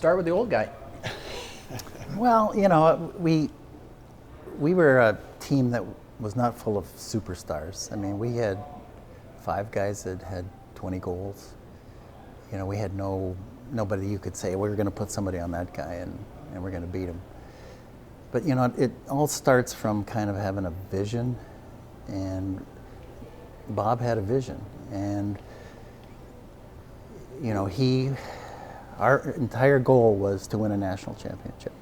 start with the old guy. Well, you know, we were a team that was not full of superstars. I mean, we had 5 guys that had 20 goals. You know, we had nobody you could say, we're going to put somebody on that guy and we're going to beat him. But, you know, it all starts from kind of having a vision, and Bob had a vision. And, you know, our entire goal was to win a national championship.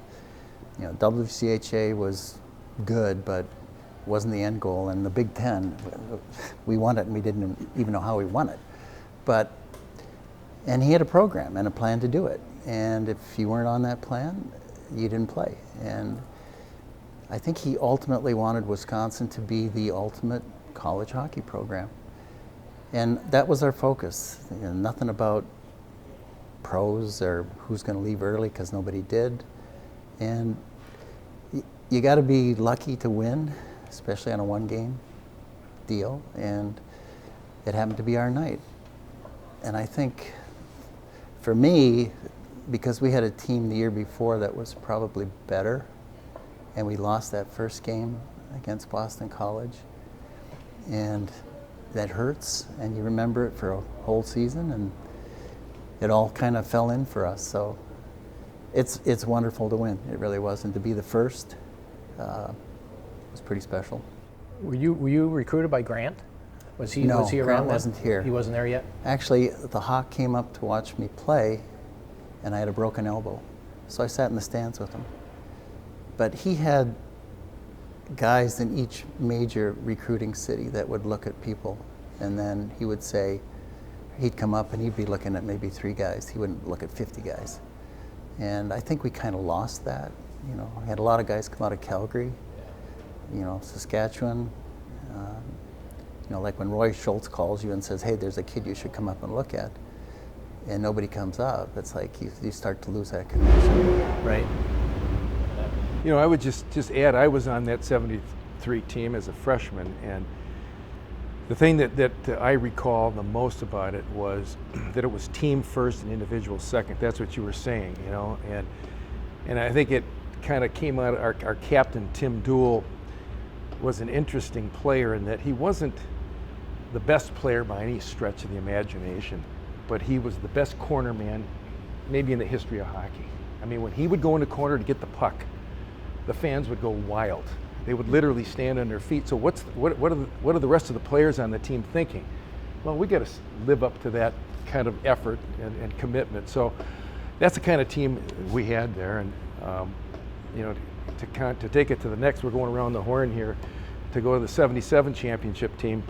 You know, WCHA was good, but wasn't the end goal. And the Big Ten, we won it, and we didn't even know how we won it. And he had a program and a plan to do it. And if you weren't on that plan, you didn't play. And I think he ultimately wanted Wisconsin to be the ultimate college hockey program. And that was our focus. You know, nothing about pros or who's going to leave early, because nobody did. And you got to be lucky to win, especially on a 1-game deal. And it happened to be our night. And I think for me, because we had a team the year before that was probably better, and we lost that first game against Boston College, and that hurts, and you remember it for a whole season, and it all kind of fell in for us. So it's wonderful to win. It really was, and to be the first was pretty special. Were you recruited by Grant? Was he around Grant then? wasn't here. He wasn't there yet? Actually, the Hawk came up to watch me play, and I had a broken elbow. So I sat in the stands with him. But he had guys in each major recruiting city that would look at people, and then he would say, he'd come up and he'd be looking at maybe 3 guys. He wouldn't look at 50 guys. And I think we kind of lost that. You know, we had a lot of guys come out of Calgary, you know, Saskatchewan. You know, like when Roy Schultz calls you and says, hey, there's a kid you should come up and look at, and nobody comes up, it's like you start to lose that connection. Right. You know, I would just add, I was on that 73 team as a freshman, and the thing that I recall the most about it was that it was team first and individual second. That's what you were saying, you know, and I think it kind of came out, our captain, Tim Dool, was an interesting player in that he wasn't the best player by any stretch of the imagination, but he was the best corner man maybe in the history of hockey. I mean, when he would go in the corner to get the puck, the fans would go wild. They would literally stand on their feet. So what are the rest of the players on the team thinking? Well, we got to live up to that kind of effort and commitment. So that's the kind of team we had there. And you know, to take it to the next, we're going around the horn here to go to the 77 championship team.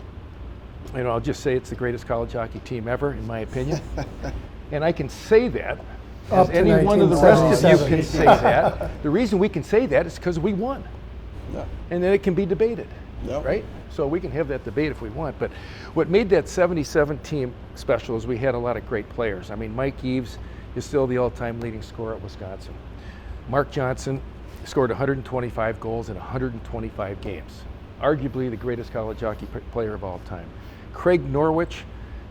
You know, I'll just say it's the greatest college hockey team ever, in my opinion. And I can say that, as any one of the rest of you can say that. The reason we can say that is because we won. Yeah. And then it can be debated, Yep. right? So we can have that debate if we want. But what made that 77 team special is we had a lot of great players. I mean, Mike Eaves is still the all-time leading scorer at Wisconsin. Mark Johnson scored 125 goals in 125 games. Arguably the greatest college hockey player of all time. Craig Norwich,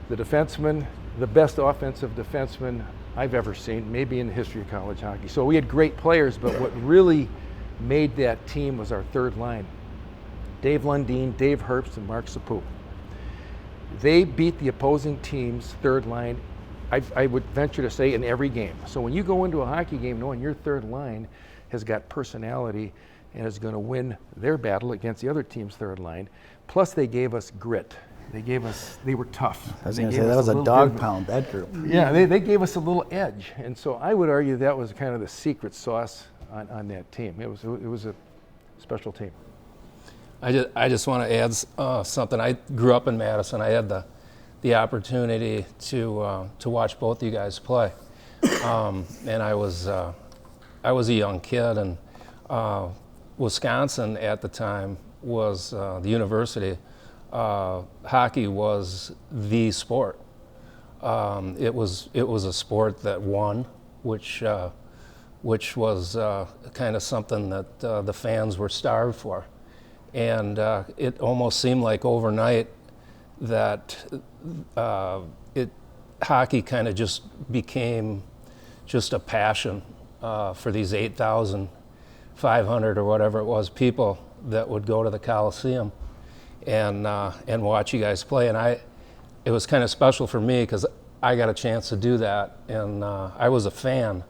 the defenseman, the best offensive defenseman I've ever seen, maybe in the history of college hockey. So we had great players, but what really made that team was our third line. Dave Lundeen, Dave Herbst, and Mark Sapu. They beat the opposing team's third line, I would venture to say, in every game. So when you go into a hockey game knowing your third line has got personality and is going to win their battle against the other team's third line, plus they gave us grit. They were tough. I was going to say, that was a dog pound, that group. Yeah, they gave us a little edge. And so I would argue that was kind of the secret sauce on that team. It was a special team. I just want to add something. I grew up in Madison. I had the opportunity to watch both you guys play, and I was a young kid, and Wisconsin at the time was the university. Hockey was the sport. It was a sport that won, which was kind of something that the fans were starved for. And it almost seemed like overnight that hockey kind of just became just a passion for these 8,500 or whatever it was people that would go to the Coliseum and watch you guys play. And it was kind of special for me because I got a chance to do that, and I was a fan,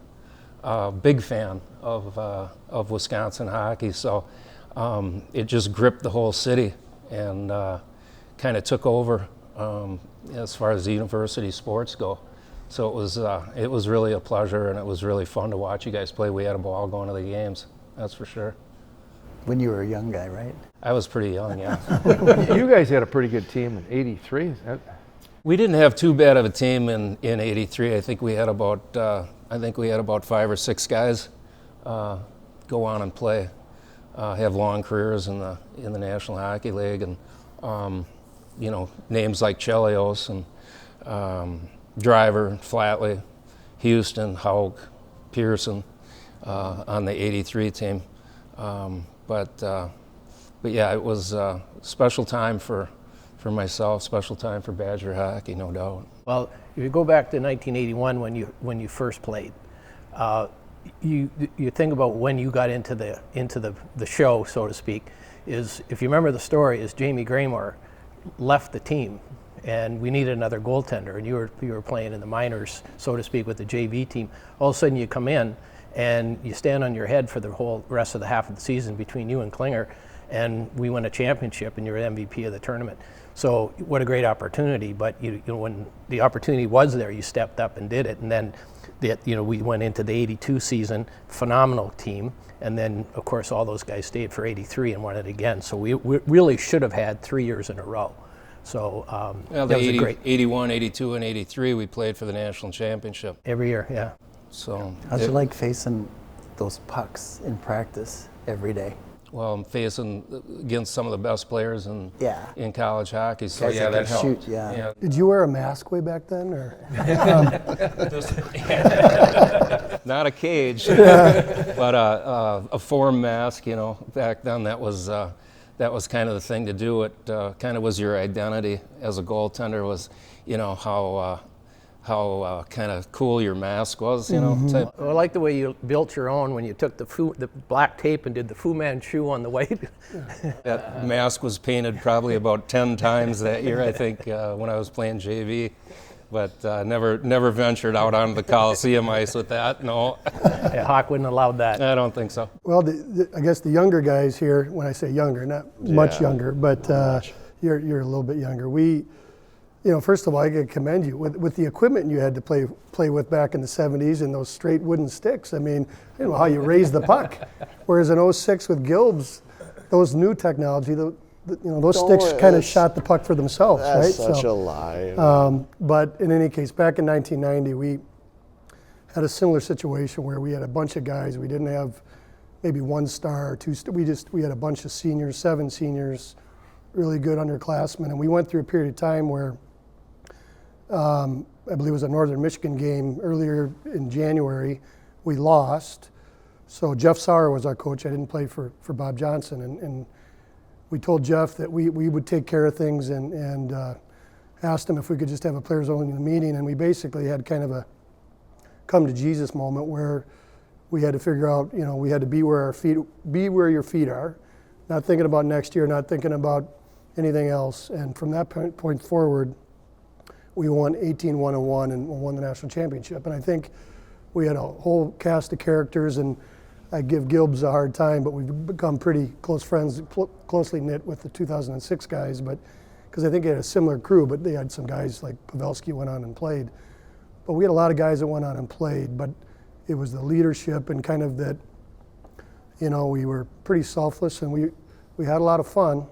big fan of Wisconsin hockey. So it just gripped the whole city and kind of took over as far as the university sports go. So it was really a pleasure, and it was really fun to watch you guys play. We had a ball going to the games, that's for sure. When you were a young guy, right? I was pretty young, yeah. You guys had a pretty good team in '83. We didn't have too bad of a team in '83. I think we had about 5 or 6 guys go on and play, have long careers in the National Hockey League, and names like Chelios and Driver, Flatley, Houston, Haug, Pearson on the '83 team. But yeah, it was a special time for myself, special time for Badger hockey, no doubt. Well, if you go back to 1981 when you first played, you think about when you got into the show, so to speak, is, if you remember the story, is Jamie Graymore left the team and we needed another goaltender, and you were playing in the minors, so to speak, with the JV team. All of a sudden you come in and you stand on your head for the whole rest of the half of the season between you and Klinger, and we win a championship and you're MVP of the tournament. So what a great opportunity, but you know, when the opportunity was there, you stepped up and did it. And then we went into the '82 season, phenomenal team, and then of course all those guys stayed for '83 and won it again. So we really should have had 3 years in a row. So well, that was a great. '81, '82, and '83 we played for the national championship. Every year, yeah. So How's it like facing those pucks in practice every day? Well, I'm facing against some of the best players in college hockey, so Guys yeah, that that can helped. shoot, yeah. Did you wear a mask way back then, or? Not a cage, but a form mask. You know, back then that was kind of the thing to do. It kind of was your identity as a goaltender. Was, you know, how kind of cool your mask was, you know. Type. Well, I like the way you built your own when you took the black tape and did the Fu Manchu on the way. That mask was painted probably about 10 times that year, I think, when I was playing JV. But never ventured out onto the Coliseum ice with that, no. Yeah, Hawk wouldn't allow that. I don't think so. Well, I guess the younger guys here, when I say younger, not much younger, but you're a little bit younger. First of all, I got to commend you with the equipment you had to play with back in the '70s and those straight wooden sticks. I mean, I don't know how you raised the puck. Whereas in '06 with Gilbs, those new technology, those sticks kind of shot the puck for themselves, right? That's such a lie. But in any case, back in 1990, we had a similar situation where we had a bunch of guys. We didn't have maybe one star or two. We had a bunch of seniors, 7 seniors, really good underclassmen, and we went through a period of time where. I believe it was a Northern Michigan game earlier in January. We lost. So Jeff Sauer was our coach. I didn't play for Bob Johnson. And we told Jeff that we would take care of things and asked him if we could just have a players only meeting. And we basically had kind of a come to Jesus moment where we had to figure out, we had to be where your feet are, not thinking about next year, not thinking about anything else. And from that point forward, we won 18-1-1 and won the national championship. And I think we had a whole cast of characters, and I give Gilbs a hard time, but we've become pretty close friends, closely knit with the 2006 guys, but because I think they had a similar crew, but they had some guys like Pavelski went on and played. But we had a lot of guys that went on and played, but it was the leadership and kind of that, we were pretty selfless, and we had a lot of fun.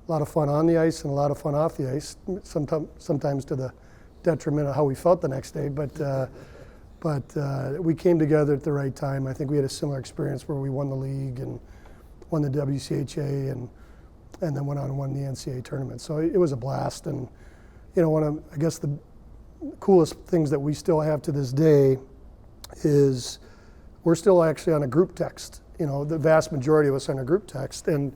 A lot of fun on the ice and a lot of fun off the ice, sometimes to the detriment of how we felt the next day. But we came together at the right time. I think we had a similar experience where we won the league and won the WCHA and then went on and won the NCAA tournament. So it was a blast. And one of, I guess, the coolest things that we still have to this day is we're still actually on a group text. The vast majority of us on a group text. And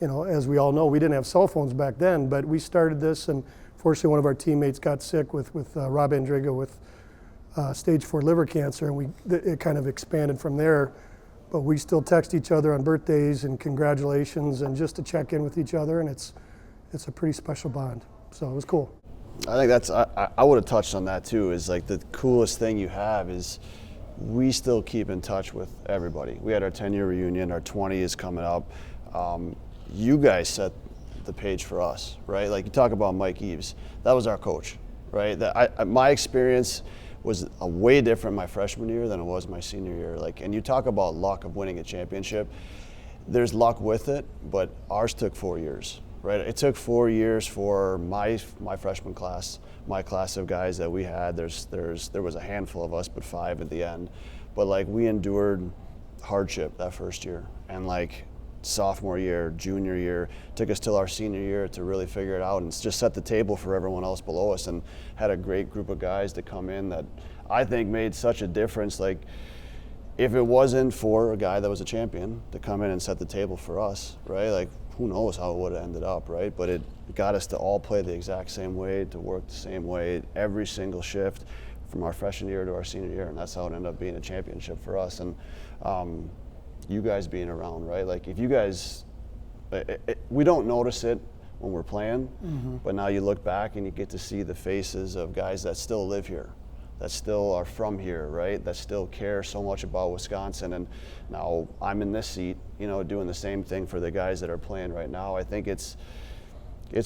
as we all know, we didn't have cell phones back then, but we started this, and fortunately one of our teammates got sick with Rob Andriga with stage 4 liver cancer, and it kind of expanded from there. But we still text each other on birthdays and congratulations, and just to check in with each other, and it's a pretty special bond. So it was cool. I think that's, I would have touched on that too, is like the coolest thing you have is we still keep in touch with everybody. We had our 10-year reunion, our 20 is coming up. You guys set the page for us, right? Like you talk about Mike Eves, that was our coach, right? My experience was a way different my freshman year than it was my senior year. Like, and you talk about luck of winning a championship. There's luck with it, but ours took 4 years, right? It took 4 years for my freshman class, my class of guys that we had. There was a handful of us, but 5 at the end. But like we endured hardship that first year, and like sophomore year, junior year, took us till our senior year to really figure it out and just set the table for everyone else below us, and had a great group of guys to come in that I think made such a difference. Like if it wasn't for a guy that was a champion to come in and set the table for us, right? Like who knows how it would have ended up, right? But it got us to all play the exact same way, to work the same way, every single shift from our freshman year to our senior year, and that's how it ended up being a championship for us. And you guys being around, right? Like if you guys, we don't notice it when we're playing, but now you look back and you get to see the faces of guys that still live here, that still are from here, right? That still care so much about Wisconsin. And now I'm in this seat, you know, doing the same thing for the guys that are playing right now. I think it's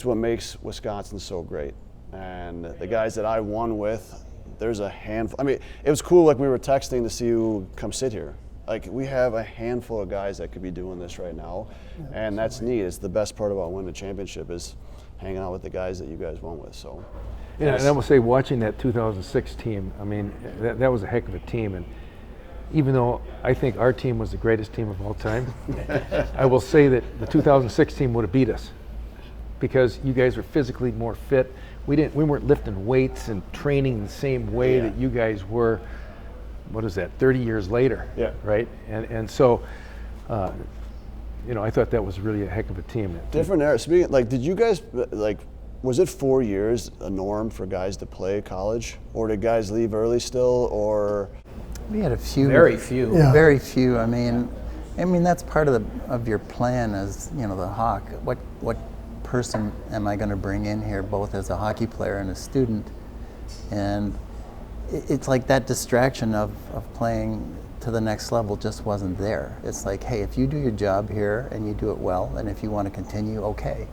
what makes Wisconsin so great. And the guys that I won with, there's a handful. I mean, it was cool, like we were texting to see who come sit here. Like we have a handful of guys that could be doing this right now, and that's neat. It's the best part about winning a championship is hanging out with the guys that you guys won with. So, yeah, and I will say, watching that 2006 team, I mean, that was a heck of a team. And even though I think our team was the greatest team of all time, I will say that the 2006 team would have beat us because you guys were physically more fit. We weren't lifting weights and training the same way that you guys were. What is that, 30 years later, right? And so, you know, I thought that was really a heck of a team. Different era. Speaking, like, did you guys, like, was it 4 years a norm for guys to play college? Or did guys leave early still, or? We had a few. Very few. Yeah. Very few. I mean, that's part of your plan as, you know, the Hawk. What person am I going to bring in here, both as a hockey player and a student? And it's like that distraction of playing to the next level just wasn't there. It's like, hey, if you do your job here and you do it well, and if you want to continue, okay.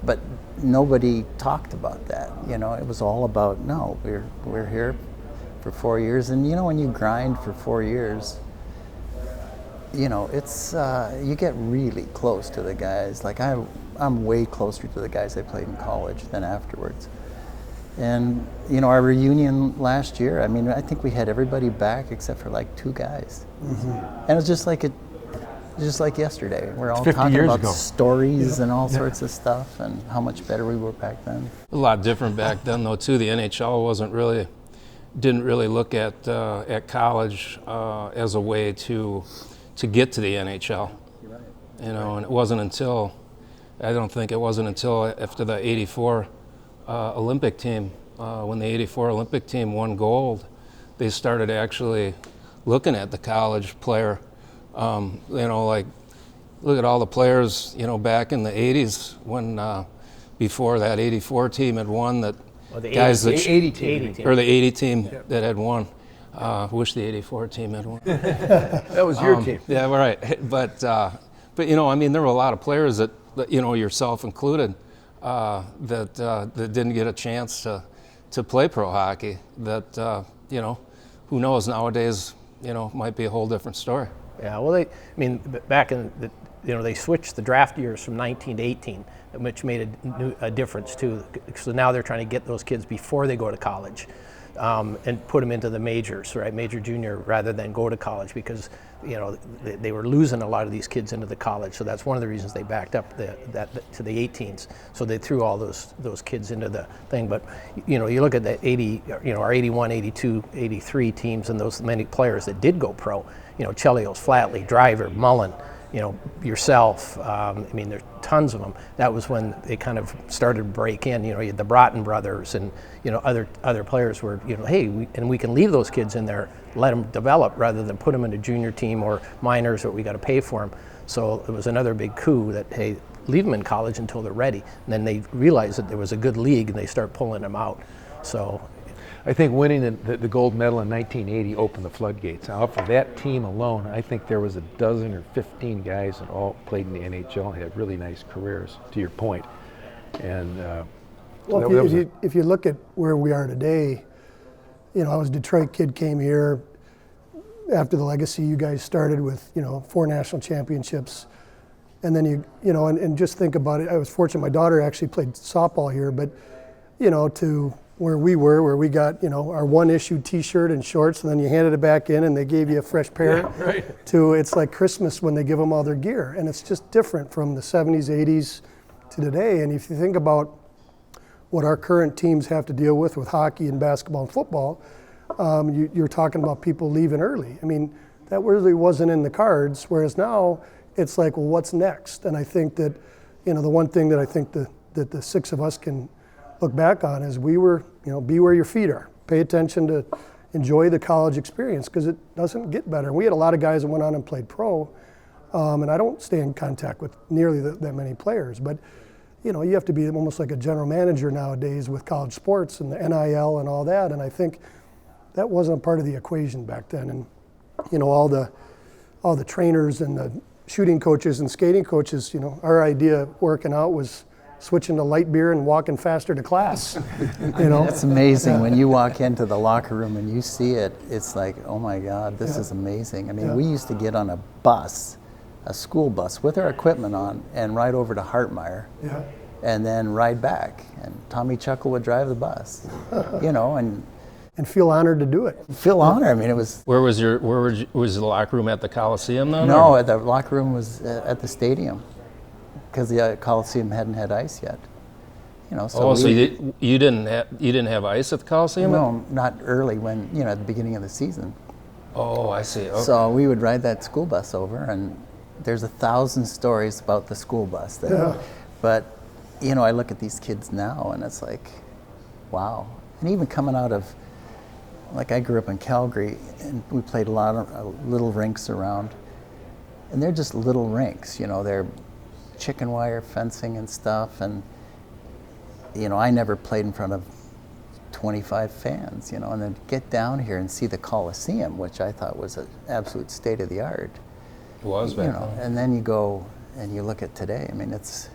But nobody talked about that. You know, it was all about, no, we're here for 4 years, and you know, when you grind for 4 years, you know, it's you get really close to the guys. Like I'm way closer to the guys I played in college than afterwards. And you know, our reunion last year, I mean, I think we had everybody back except for like 2 guys. And it was just like yesterday. We're all talking about stories and all sorts of stuff, and how much better we were back then. A lot different back then, though, too. The NHL didn't really look at college as a way to get to the NHL. You're right. You know, and it wasn't until after the '84 Olympic team, when the '84 Olympic team won gold, they started actually looking at the college player. You know, like, look at all the players, you know, back in the '80s when before that '84 team had won, that The guys 80 team. or the '80 team that had won. Wish the '84 team had won. That was your team. Yeah, right. But you know, I mean, there were a lot of players that you know, yourself included, that didn't get a chance to play pro hockey. That you know, who knows, nowadays, you know, might be a whole different story. Yeah, well, back in the, you know, they switched the draft years from 19 to 18, which made a difference too. So now they're trying to get those kids before they go to college, and put them into the majors, right, major, junior, rather than go to college, because you know they were losing a lot of these kids into the college. So that's one of the reasons they backed up that to the 18s. So they threw all those kids into the thing. But you know, you look at the 80, you know, our 81, 82, 83 teams, and those many players that did go pro. You know, Chelios, Flatley, Driver, Mullen. yourself. I mean, there's tons of them. That was when they kind of started to break in. You had the Broughton brothers and other players were, hey, we can leave those kids in there, let them develop rather than put them in a junior team or minors that we got to pay for them. So it was another big coup that, hey, leave them in college until they're ready. And then they realized that there was a good league and they start pulling them out. So I think winning the gold medal in 1980 opened the floodgates. Now, for that team alone, I think there was a dozen or 15 guys that all played in the NHL and had really nice careers, to your point. And well, if you look at where we are today, I was a Detroit kid, came here after the legacy you guys started with, 4 national championships. And then and just think about it. I was fortunate. My daughter actually played softball here, but, to where we got, our one issue T-shirt and shorts, and then you handed it back in and they gave you a fresh pair. Yeah, right. To it's like Christmas when they give them all their gear. And it's just different from the 70s, 80s to today. And if you think about what our current teams have to deal with hockey and basketball and football, you're talking about people leaving early. I mean, that really wasn't in the cards, whereas now it's like, well, what's next? And I think that, the one thing that I think that the 6 of us can look back on is we were, be where your feet are. Pay attention to enjoy the college experience because it doesn't get better. And we had a lot of guys that went on and played pro, and I don't stay in contact with nearly that many players, but you have to be almost like a general manager nowadays with college sports and the NIL and all that, and I think that wasn't a part of the equation back then. And all the trainers and the shooting coaches and skating coaches, our idea of working out was switching to light beer and walking faster to class. That's amazing. When you walk into the locker room and you see it, it's like, oh my God, this is amazing. I mean, we used to get on a bus, a school bus with our equipment on and ride over to Hartmeyer and then ride back. And Tommy Chuckle would drive the bus, and feel honored to do it. Feel honored. I mean, it was. Where was the locker room at the Coliseum then? No, the locker room was at the stadium because the Coliseum hadn't had ice yet. So you didn't have ice at the Coliseum? No, not early when at the beginning of the season. Oh, I see. Okay. So we would ride that school bus over, and there's 1,000 stories about the school bus there. Yeah. But I look at these kids now, and it's like, wow. And even coming out of, like I grew up in Calgary, and we played a lot of little rinks around, and they're just little rinks. They're chicken wire fencing and stuff, and I never played in front of 25 fans, and then get down here and see the Coliseum, which I thought was an absolute state of the art. It was back then. And then you go and you look at today. I mean, it's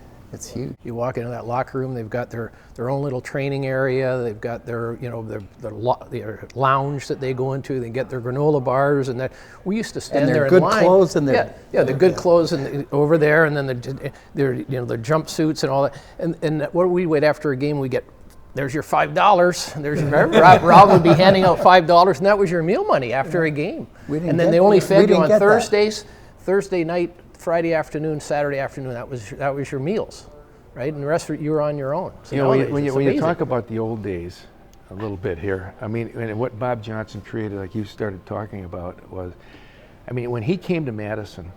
huge. You walk into that locker room, they've got their own little training area. They've got their their lounge that they go into. They get their granola bars, and that we used to stand there in line. And their good clothes and their the good clothes and over there, and then their jumpsuits and all that. And what we would after a game, we get. There's your $5. There's Rob would be handing out $5, and that was your meal money after a game. And then they only fed you on Thursdays, Thursday night, Friday afternoon, Saturday afternoon. That was your meals, right? And the rest you were on your own. So when you talk about the old days, a little bit here. I mean, and what Bob Johnson created, like you started talking about, was, I mean, when he came to Madison,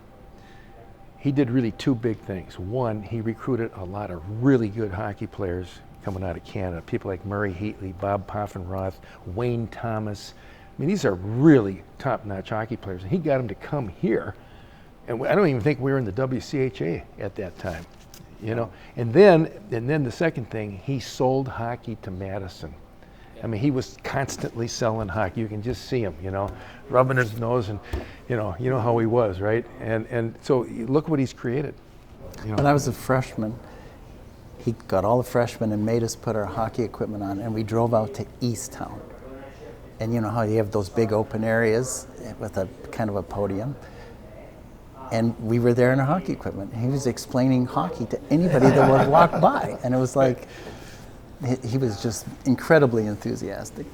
he did really 2 big things. One, he recruited a lot of really good hockey players coming out of Canada. People like Murray Heatley, Bob Poffenroth, Wayne Thomas. I mean, these are really top-notch hockey players. And he got them to come here. And I don't even think we were in the WCHA at that time, And then the second thing, he sold hockey to Madison. I mean, he was constantly selling hockey. You can just see him, rubbing his nose, and you know how he was, right? And so look what he's created. When I was a freshman, he got all the freshmen and made us put our hockey equipment on, and we drove out to Easttown. And you know how you have those big open areas with a kind of a podium. And we were there in our hockey equipment. He was explaining hockey to anybody that would walk by. And it was like, he was just incredibly enthusiastic.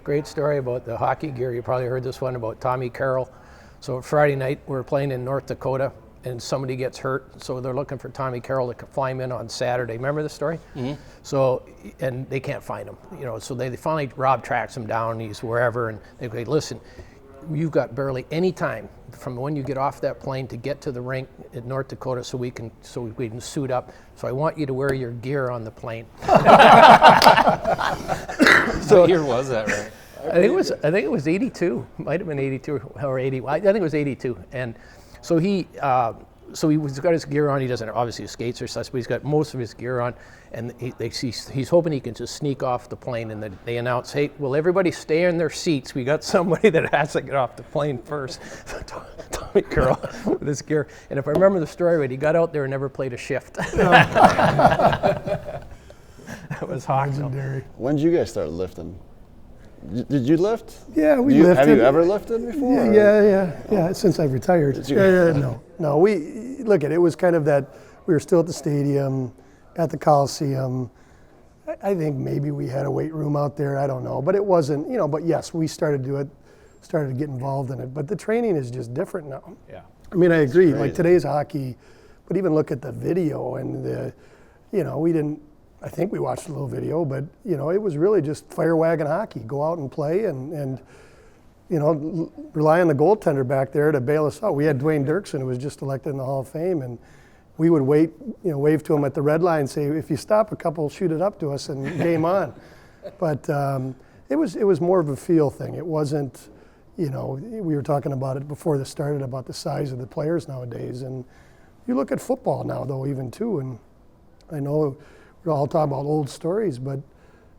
Great story about the hockey gear. You probably heard this one about Tommy Carroll. So Friday night, we're playing in North Dakota, and somebody gets hurt. So they're looking for Tommy Carroll to fly him in on Saturday. Remember the story? Mm-hmm. So, and they can't find him. So they finally, Rob tracks him down. He's wherever, and they go, listen, you've got barely any time from when you get off that plane to get to the rink in North Dakota so we can suit up. So I want you to wear your gear on the plane. What year was that, right? I think it was 82. Might have been 82 or 80. I think it was 82. And so he's got his gear on. He doesn't obviously his skates or such, but he's got most of his gear on. And he's hoping he can just sneak off the plane. And then they announce, "Hey, will everybody stay in their seats? We got somebody that has to get off the plane first." Tommy Curl with his gear. And if I remember the story right, he got out there and never played a shift. That was legendary. When did you guys start lifting? Did you lift? Yeah, we lifted. Have you ever lifted before? Yeah. Since I've retired. No. We look at it was kind of that. We were still at the stadium, at the Coliseum. I think maybe we had a weight room out there. I don't know, but it wasn't. But yes, we started to get involved in it. But the training is just different now. Yeah. I mean, I agree. Like today's hockey, but even look at the video and we didn't. I think we watched a little video, but it was really just fire wagon hockey. Go out and play and rely on the goaltender back there to bail us out. We had Dwayne Dirksen, who was just elected in the Hall of Fame, and we would wave to him at the red line, say, "If you stop a couple, shoot it up to us, and game on." But it was more of a feel thing. It wasn't, we were talking about it before this started about the size of the players nowadays, and you look at football now though even too, and I know. We're all talking about old stories, but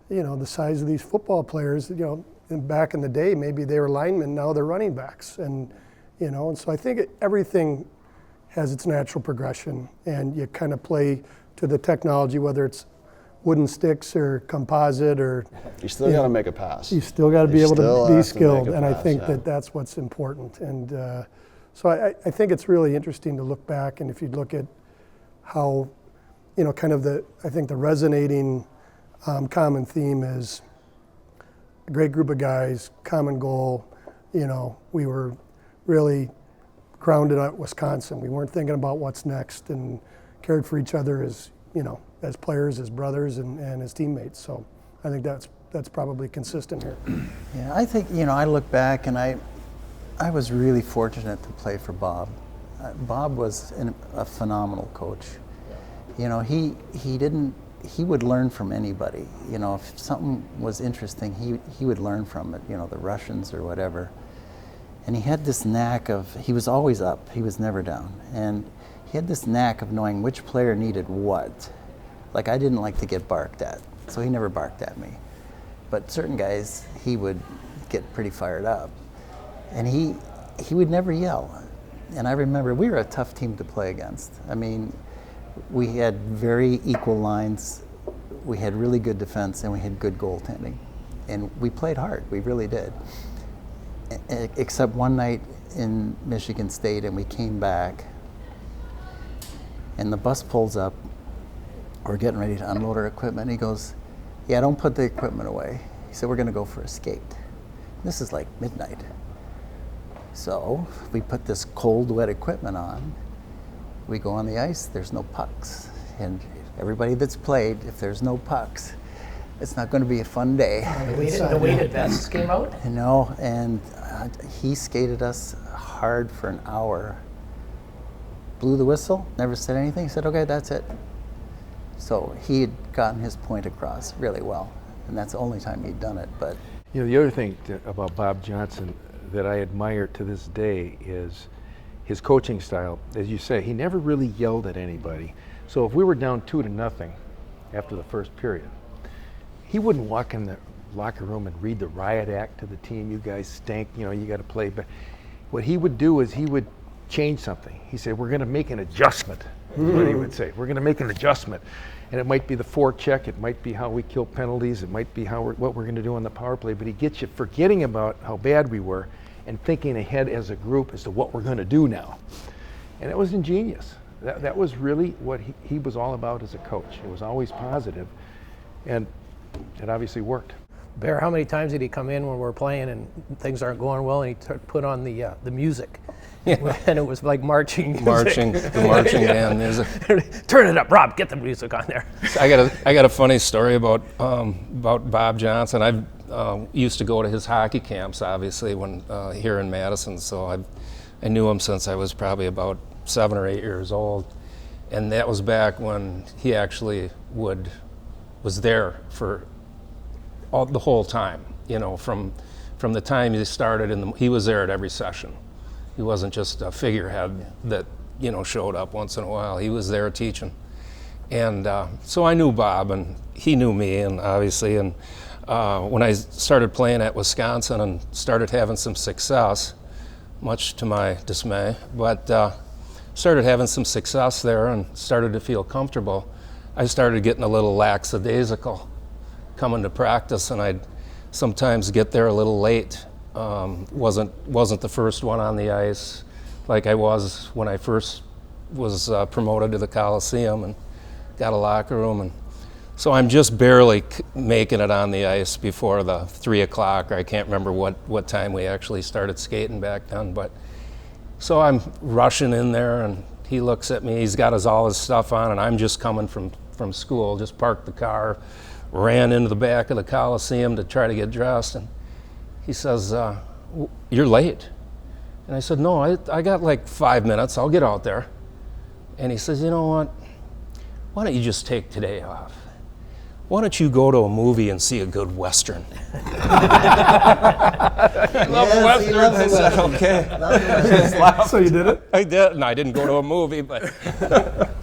the size of these football players, back in the day, maybe they were linemen, now they're running backs, and so I think everything has its natural progression, and you kind of play to the technology, whether it's wooden sticks or composite or. You still got to make a pass. You still got to be able to be skilled, and I pass, think that's what's important, and so I think it's really interesting to look back, and if you look at how. Kind of I think the resonating common theme is a great group of guys, common goal. We were really grounded at Wisconsin. We weren't thinking about what's next and cared for each other as players, as brothers, and as teammates. So I think that's probably consistent here. Yeah, I think, I look back and I was really fortunate to play for Bob. Bob was a phenomenal coach. He would learn from anybody. If something was interesting, he would learn from it, the Russians or whatever. And he had this knack he was always up, he was never down. And he had this knack of knowing which player needed what. Like I didn't like to get barked at, so he never barked at me. But certain guys, he would get pretty fired up. And he would never yell. And I remember we were a tough team to play against. I mean, we had very equal lines, we had really good defense, and we had good goaltending. And we played hard, we really did. Except one night in Michigan State, and we came back, and the bus pulls up, we're getting ready to unload our equipment, and he goes, "Yeah, don't put the equipment away." He said, "We're gonna go for a skate." This is like midnight. So we put this cold, wet equipment on. We go on the ice, there's no pucks. And everybody that's played, if there's no pucks, it's not going to be a fun day. The weighted vests came out? And he skated us hard for an hour. Blew the whistle, never said anything. He said, "Okay, that's it." So he had gotten his point across really well. And that's the only time he'd done it. But the other thing about Bob Johnson that I admire to this day is his coaching style. As you say, he never really yelled at anybody. So if we were down 2-0 after the first period, he wouldn't walk in the locker room and read the riot act to the team. "You guys stink, you got to play." But what he would do is he would change something. He said, "We're going to make an adjustment." Is what he would say. "We're going to make an adjustment." And it might be the forecheck, it might be how we kill penalties, it might be what we're going to do on the power play, but he gets you forgetting about how bad we were and thinking ahead as a group as to what we're going to do now. And it was ingenious. That was really what he was all about as a coach. It was always positive, and it obviously worked. Bear, how many times did he come in when we're playing and things aren't going well, and he put on the music, and it was like marching music. The marching band music. Turn it up, Rob. Get the music on there. I got a funny story about Bob Johnson. used to go to his hockey camps, obviously, when here in Madison. So I knew him since I was probably about 7 or 8 years old, and that was back when he actually was there for the whole time. You know, from the time he started, he was there at every session. He wasn't just a figurehead that, you know, showed up once in a while. He was there teaching. And so I knew Bob, and he knew me, and obviously, and when I started playing at Wisconsin and started having some success, much to my dismay, but started having some success there and started to feel comfortable, I started getting a little lackadaisical coming to practice, and I'd sometimes get there a little late. Wasn't the first one on the ice like I was when I first was promoted to the Coliseum and got a locker room, and so I'm just barely making it on the ice before the 3 o'clock, or I can't remember what time we actually started skating back then, but so I'm rushing in there, and he looks at me, he's got all his stuff on, and I'm just coming from school, just parked the car, ran into the back of the Coliseum to try to get dressed, and he says, "You're late." And I said, "No, I got like 5 minutes, I'll get out there." And he says, "You know what? Why don't you just take today off? Why don't you go to a movie and see a good Western?" I love Westerns. I said, okay. So you did it? I did, and I didn't go to a movie, but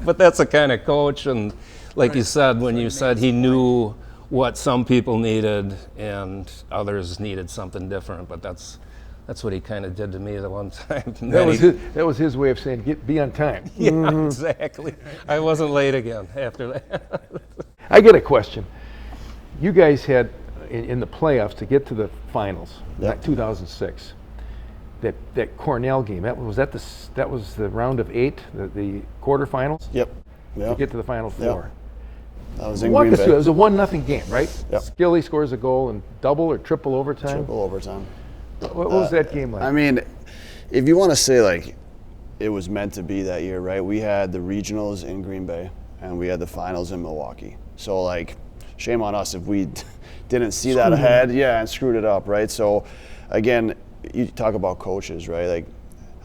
but that's the kind of coach. And like you said, when you said he knew what some people needed and others needed something different, but that's what he kind of did to me the one time. That was his way of saying, be on time. Yeah, exactly. I wasn't late again after that. I get a question. You guys had, in the playoffs, to get to the finals, Yep. 2006, that Cornell game, that was the round of 8, the quarterfinals? Yep. To Yep. get to the Final Four. That was in Walk Green us Bay. through it. It was a 1-0 game, right? Yep. Skilly scores a goal in double or triple overtime. Triple overtime. What was that game like? I mean, if you want to say like it was meant to be that year, right? We had the regionals in Green Bay and we had the finals in Milwaukee. So like, shame on us if we didn't see that ahead, and screwed it up, right? So again, you talk about coaches, right? Like,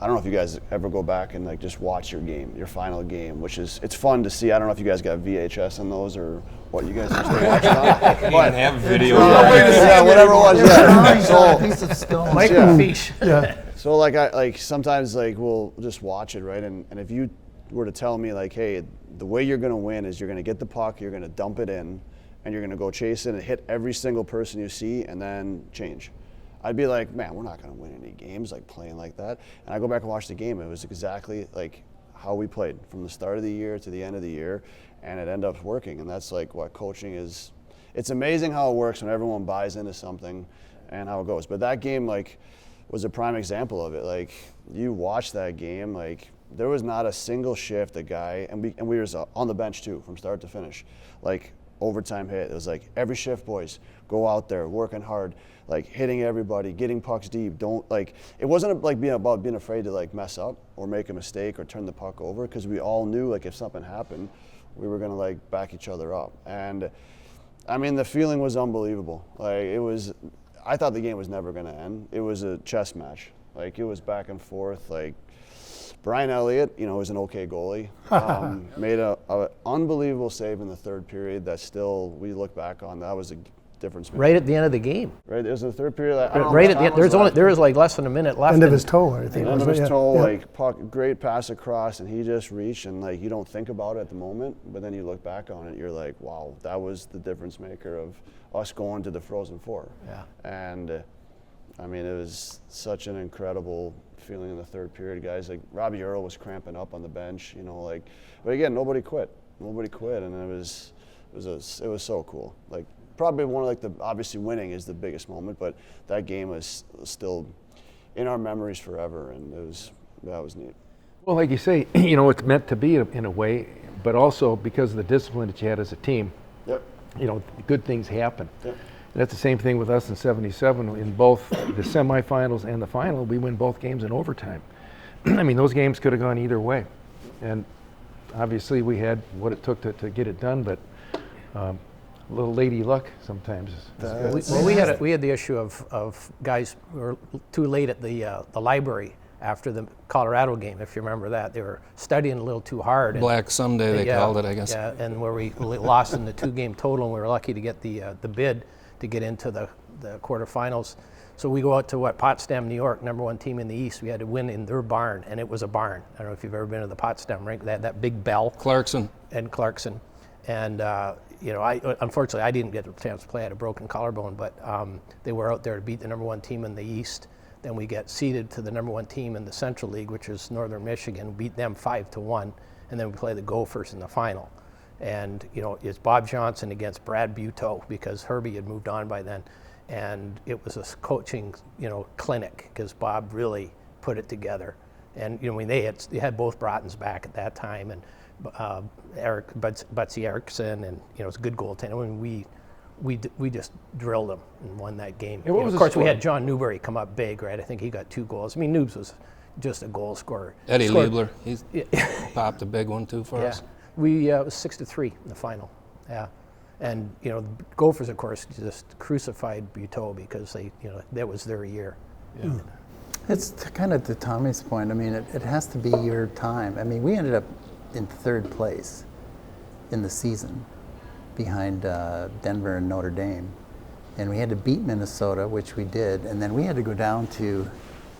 I don't know if you guys ever go back and like just watch your game, your final game, which is, it's fun to see. I don't know if you guys got VHS in those or what you guys used to watch on. But have video. Yeah, whatever it was. Yeah. So, piece of stone. Microfiche. Yeah. So like sometimes like we'll just watch it, right? And if you were to tell me like, hey, the way you're gonna win is you're gonna get the puck, you're gonna dump it in, and you're gonna go chase it and hit every single person you see and then change, I'd be like, man, we're not gonna win any games like playing like that. And I go back and watch the game, it was exactly like how we played from the start of the year to the end of the year, and it ended up working. And that's like what coaching is. It's amazing how it works when everyone buys into something and how it goes. But that game like was a prime example of it. Like, you watch that game, like there was not a single shift a guy, and we was on the bench too from start to finish, like overtime hit. It was like every shift, boys, go out there working hard, like hitting everybody, getting pucks deep. Don't like, it wasn't like being afraid to like mess up or make a mistake or turn the puck over, because we all knew like if something happened, we were gonna like back each other up. And I mean, the feeling was unbelievable. Like, it was, I thought the game was never gonna end. It was a chess match. Like, it was back and forth. Like, Brian Elliott, you know, was an okay goalie. Made a unbelievable save in the third period that still we look back on. That was a difference maker. Right at the end of the game. Right, it was the third period. I don't know Right what at the time end. was There left. was like less than a minute left. End of his toe, I think. End of wasn't his it? toe, Yeah. like puck, great pass across, and he just reached, and like you don't think about it at the moment, but then you look back on it, you're like, wow, that was the difference maker of us going to the Frozen Four. Yeah. And I mean, it was such an incredible feeling in the third period, guys. Like, Robbie Earl was cramping up on the bench, you know, like, but again, nobody quit, and it was so cool. Like, probably one of like the, obviously winning is the biggest moment, but that game was still in our memories forever, and that was neat. Well, like you say, you know, it's meant to be in a way, but also because of the discipline that you had as a team, Yep. you know, good things happen. Yep. And that's the same thing with us in '77. In both the semifinals and the final, we win both games in overtime. I mean, those games could have gone either way. And obviously we had what it took to get it done, but a little lady luck sometimes. We had the issue of guys who were too late at the library after the Colorado game, if you remember that. They were studying a little too hard. Black Sunday, they called it, I guess. Yeah, and where we lost in the 2-game total, and we were lucky to get the bid to get into the quarterfinals. So we go out to Potsdam, New York, #1 team in the East. We had to win in their barn, and it was a barn. I don't know if you've ever been to the Potsdam rink. They had that big bell. Clarkson. And Clarkson. And, unfortunately, I didn't get a chance to play. I had a broken collarbone, but they were out there to beat the #1 team in the East. Then we get seeded to the #1 team in the Central League, which is Northern Michigan, beat them 5-1, and then we play the Gophers in the final. And, it's Bob Johnson against Brad Buteau, because Herbie had moved on by then. And it was a coaching, clinic, because Bob really put it together. And, they had both Broughtons back at that time, and Butsy Erickson, and, it's a good goaltender. I mean, we just drilled them and won that game. Of course, we had John Newberry come up big, right? I think he got 2 goals. I mean, Noobs was just a goal scorer. Eddie Liebler, he's popped a big one too for us. We it was 6-3 in the final. Yeah, and the Gophers, of course, just crucified Buteau because that was their year. Yeah. It's kind of to Tommy's point. I mean, it has to be your time. I mean, we ended up in 3rd place in the season, behind Denver and Notre Dame. And we had to beat Minnesota, which we did, and then we had to go down to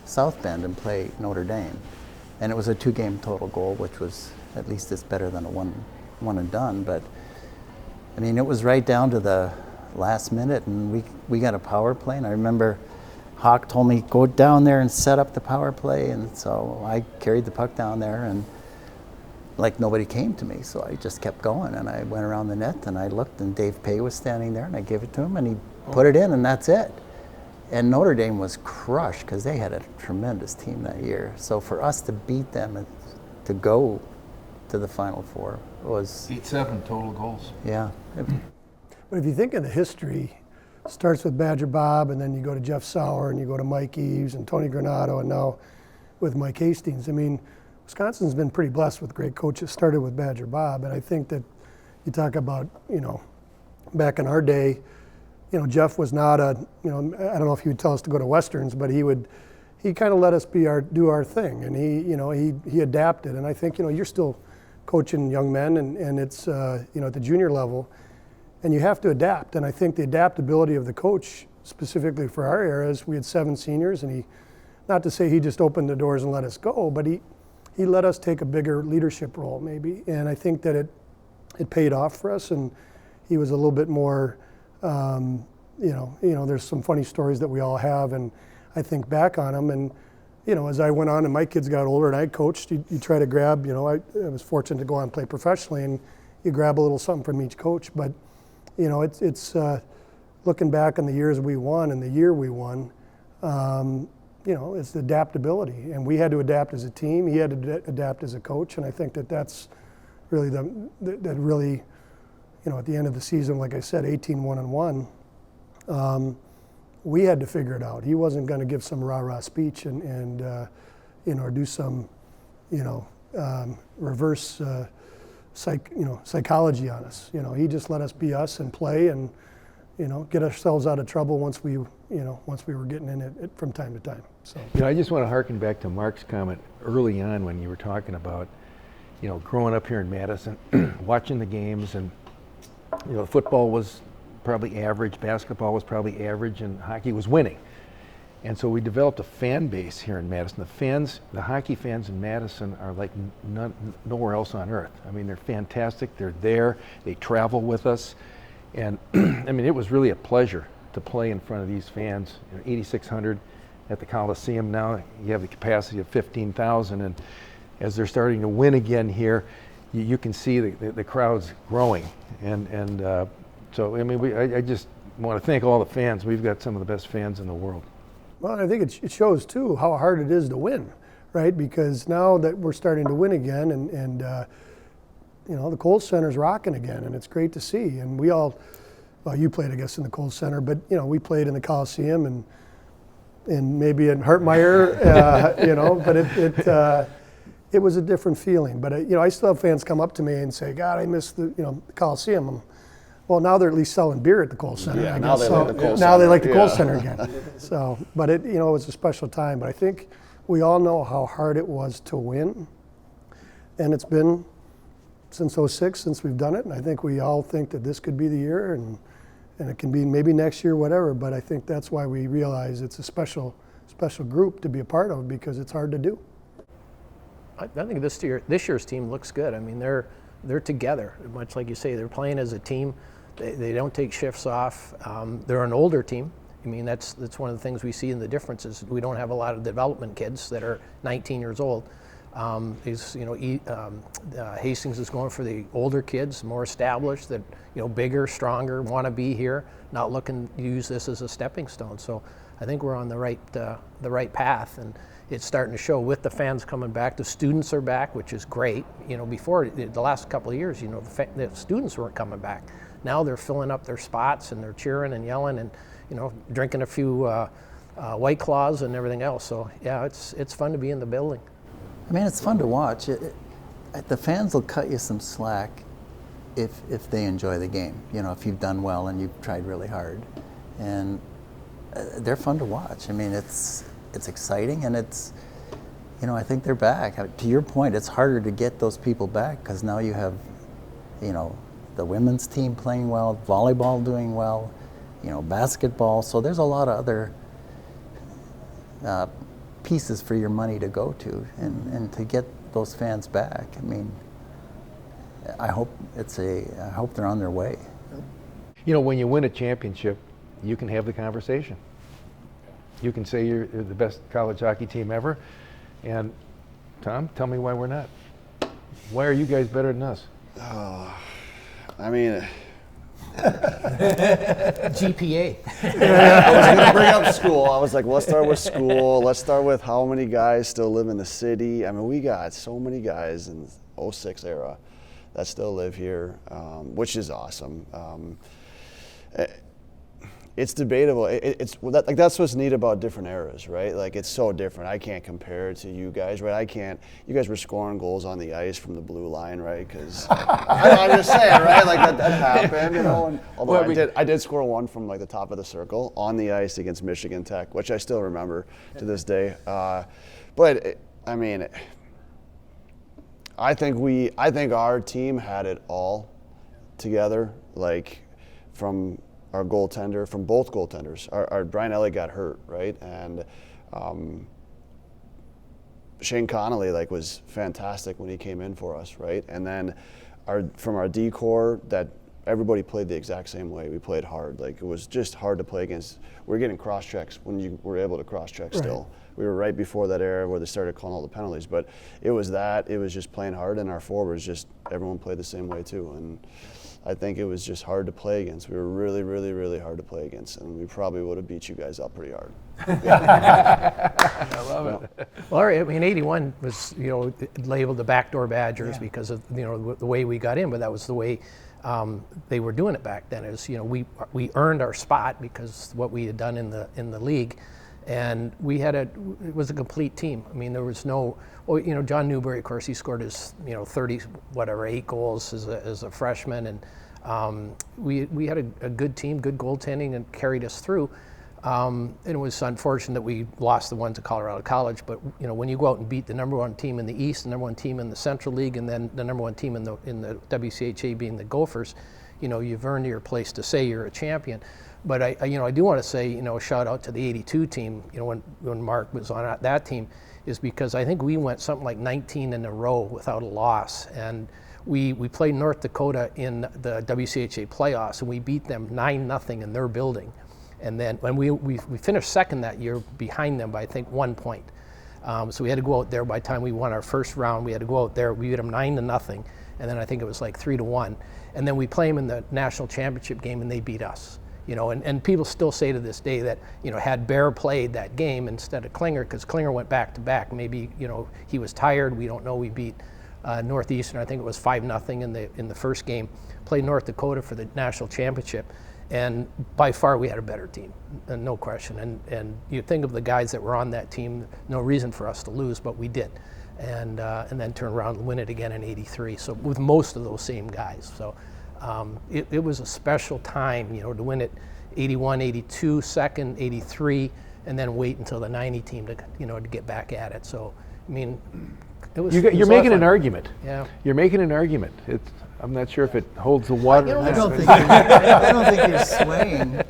South Bend and play Notre Dame. And it was a 2-game total goal, which was, at least it's better than a one and done. But I mean, it was right down to the last minute, and we got a power play. And I remember Hawk told me, go down there and set up the power play. And so I carried the puck down there, and like nobody came to me, so I just kept going, and I went around the net, and I looked, and Dave Pay was standing there, and I gave it to him, and he put it in, and that's it. And Notre Dame was crushed because they had a tremendous team that year. So for us to beat them and to go to the Final Four was 8-7 total goals. Yeah. But if you think of the history, it starts with Badger Bob, and then you go to Jeff Sauer, and you go to Mike Eves and Tony Granato, and now with Mike Hastings. I mean, Wisconsin's been pretty blessed with great coaches. Started with Badger Bob, and I think that you talk about, back in our day, Jeff was not I don't know if he would tell us to go to Westerns, but he kind of let us do our thing, and he adapted. And I think, you're still coaching young men, and it's, at the junior level, and you have to adapt. And I think the adaptability of the coach, specifically for our era, is we had 7 seniors, and not to say he just opened the doors and let us go, but he let us take a bigger leadership role, maybe. And I think that it paid off for us, and he was a little bit more, there's some funny stories that we all have, and I think back on them. And, as I went on and my kids got older and I coached, you try to grab, I was fortunate to go on and play professionally, and you grab a little something from each coach. But, it's looking back on the years we won and the year we won, it's the adaptability, and we had to adapt as a team. He had to adapt as a coach, and I think that's really that really, at the end of the season, like I said, 18-1-1, we had to figure it out. He wasn't going to give some rah-rah speech and or do some, reverse psychology on us. He just let us be us and play and, get ourselves out of trouble once we were getting in it from time to time. So. I just want to harken back to Mark's comment early on when you were talking about, growing up here in Madison, watching the games, and, football was probably average, basketball was probably average, and hockey was winning. And so we developed a fan base here in Madison. The hockey fans in Madison are like nowhere else on earth. I mean, they're fantastic. They're there. They travel with us. And I mean, it was really a pleasure to play in front of these fans. 8,600 at the Coliseum now. You have the capacity of 15,000, and as they're starting to win again here, you can see the crowds growing. And so I mean, I just want to thank all the fans. We've got some of the best fans in the world. Well, I think it shows too how hard it is to win, right? Because now that we're starting to win again, and the Kohl Center's rocking again, and it's great to see. And we all, well, you played, I guess, in the Kohl Center, but we played in the Coliseum and maybe in Hartmeyer, but it was a different feeling. But I still have fans come up to me and say, "God, I miss the Coliseum." Well, now they're at least selling beer at the Kohl Center. Yeah, I now guess. they like the Kohl Now they Center, like the Kohl yeah. Center again. So, but it was a special time. But I think we all know how hard it was to win, and it's been since '06 since we've done it. And I think we all think that this could be the year, and it can be maybe next year, whatever. But I think that's why we realize it's a special group to be a part of, because it's hard to do. I think this year's team looks good. I mean, they're together, much like you say. They're playing as a team. They don't take shifts off. They're an older team. I mean, that's one of the things we see in the differences. We don't have a lot of development kids that are 19 years old. Hastings is going for the older kids, more established, that bigger, stronger, want to be here, not looking to use this as a stepping stone. So I think we're on the right path, and it's starting to show with the fans coming back. The students are back, which is great. Before the last couple of years, the students weren't coming back. Now they're filling up their spots and they're cheering and yelling and drinking a few White Claws and everything else. So yeah, it's fun to be in the building. I mean, it's fun to watch. The fans will cut you some slack if they enjoy the game. If you've done well and you've tried really hard, and they're fun to watch. I mean, it's exciting, and I think they're back. To your point, it's harder to get those people back because now you have, the women's team playing well, volleyball doing well, basketball. So there's a lot of other pieces for your money to go to, and to get those fans back. I mean, I hope they're on their way. When you win a championship, you can have the conversation. You can say you're the best college hockey team ever. And Tom, tell me why we're not. Why are you guys better than us? I mean, GPA. I was going to bring up school. I was like, let's start with school. Let's start with how many guys still live in the city. I mean, we got so many guys in the '06 era that still live here, which is awesome. It's debatable. That's what's neat about different eras, right? Like, it's so different. I can't compare it to you guys, right? You guys were scoring goals on the ice from the blue line, right? Because I'm just saying, right? Like, that happened, And although I did score one from like the top of the circle on the ice against Michigan Tech, which I still remember to this day. I think our team had it all together, like from our goaltender, from both goaltenders. Our Brian Elliott got hurt, right? And Shane Connolly was fantastic when he came in for us, right? And then from our D-core, that everybody played the exact same way. We played hard. It was just hard to play against. We were getting cross-checks when you were able to cross-check still. Right. We were right before that era where they started calling all the penalties. But it was just playing hard, and our forwards everyone played the same way too. And I think it was just hard to play against. We were really, really, really hard to play against, and we probably would have beat you guys up pretty hard. I love it. Well, I mean, '81 was labeled the backdoor Badgers because of the way we got in, but that was the way they were doing it back then. Is we earned our spot because what we had done in the league, and it was a complete team. I mean, there was no. Well, John Newberry, of course, he scored his 8 goals as a freshman, and we had a good team, good goaltending, and carried us through. And it was unfortunate that we lost the one to Colorado College, but when you go out and beat the number one team in the East, the number one team in the Central League, and then the number one team in the WCHA being the Gophers, you've earned your place to say you're a champion. But I do want to say shout out to the '82 team. When Mark was on that team, is because I think we went something like 19 in a row without a loss, and we played North Dakota in the WCHA playoffs, and we beat them 9-0 in their building. And then when we finished second that year behind them by I think 1 point. So we had to go out there. By the time we won our first round, we had to go out there. We beat them 9-0, and then I think it was like 3-1. And then we play them in the national championship game, and they beat us. And people still say to this day that had Bear played that game instead of Klinger, because Klinger went back to back. Maybe he was tired. We don't know. We beat Northeastern. I think it was 5-0 in the first game. Played North Dakota for the national championship. And by far, we had a better team, no question. And you think of the guys that were on that team, no reason for us to lose, but we did. And then turn around and win it again in '83. So with most of those same guys. So It was a special time, you know, to win it 81, 82, second, 83, and then wait until the 90 team to, you know, to get back at it. So, I mean, it was. You're making an argument. Yeah. You're making an argument. I'm not sure if it holds the water. You know, I don't think you're swaying.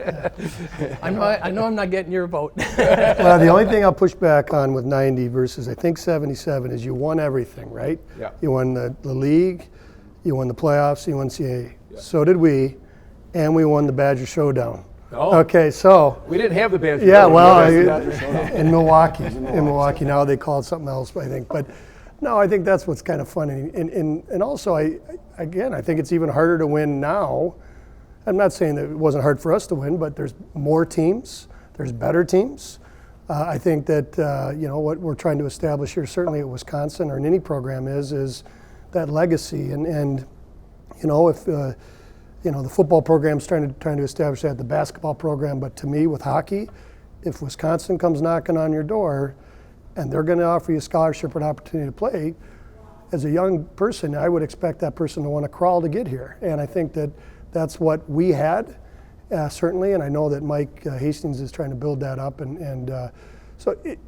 I know I'm not getting your vote. Well, the only thing I'll push back on with 90 versus I think 77 is you won everything, right? Yeah. You won the league, you won the playoffs, you won NCAA. Yeah. So did we, and we won the Badger Showdown. Oh. Okay, so. We didn't have the Badger. Yeah, well, in Milwaukee now they call it something else, I think. But no, I think that's what's kind of funny. And also, I think it's even harder to win now. I'm not saying that it wasn't hard for us to win, but there's more teams, there's better teams. I think that you know what we're trying to establish here, certainly at Wisconsin or in any program, is that legacy. And you know, if you know, the football program's trying to establish that, the basketball program, but to me with hockey, if Wisconsin comes knocking on your door and they're going to offer you a scholarship or an opportunity to play, as a young person, I would expect that person to want to crawl to get here. And I think that that's what we had, certainly, and I know that Mike Hastings is trying to build that up.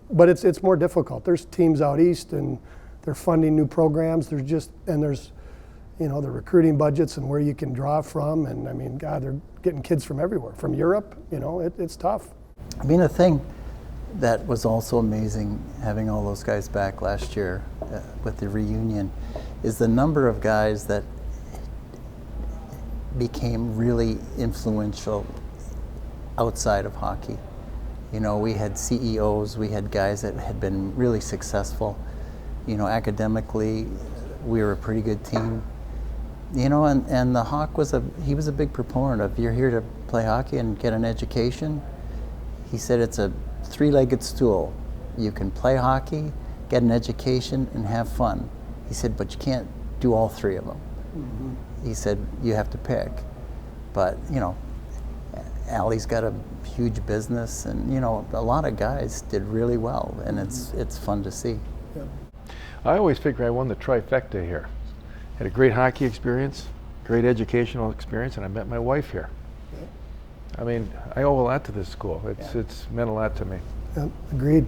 But it's more difficult. There's teams out east and they're funding new programs. There's you know, the recruiting budgets and where you can draw from. And I mean, God, they're getting kids from everywhere, from Europe, you know, it's tough. I mean, a thing that was also amazing, having all those guys back last year with the reunion, is the number of guys that became really influential outside of hockey. You know, we had CEOs, we had guys that had been really successful. You know, academically, we were a pretty good team. You know, and the Hawk was a big proponent of, you're here to play hockey and get an education. He said it's a three-legged stool. You can play hockey, get an education, and have fun. He said, but you can't do all three of them. Mm-hmm. He said, you have to pick. But, you know, Allie's got a huge business, and, you know, a lot of guys did really well, and it's fun to see. Yeah. I always figure I won the trifecta here. Had a great hockey experience, great educational experience, and I met my wife here. I mean, I owe a lot to this school. It's meant a lot to me. Yeah, agreed.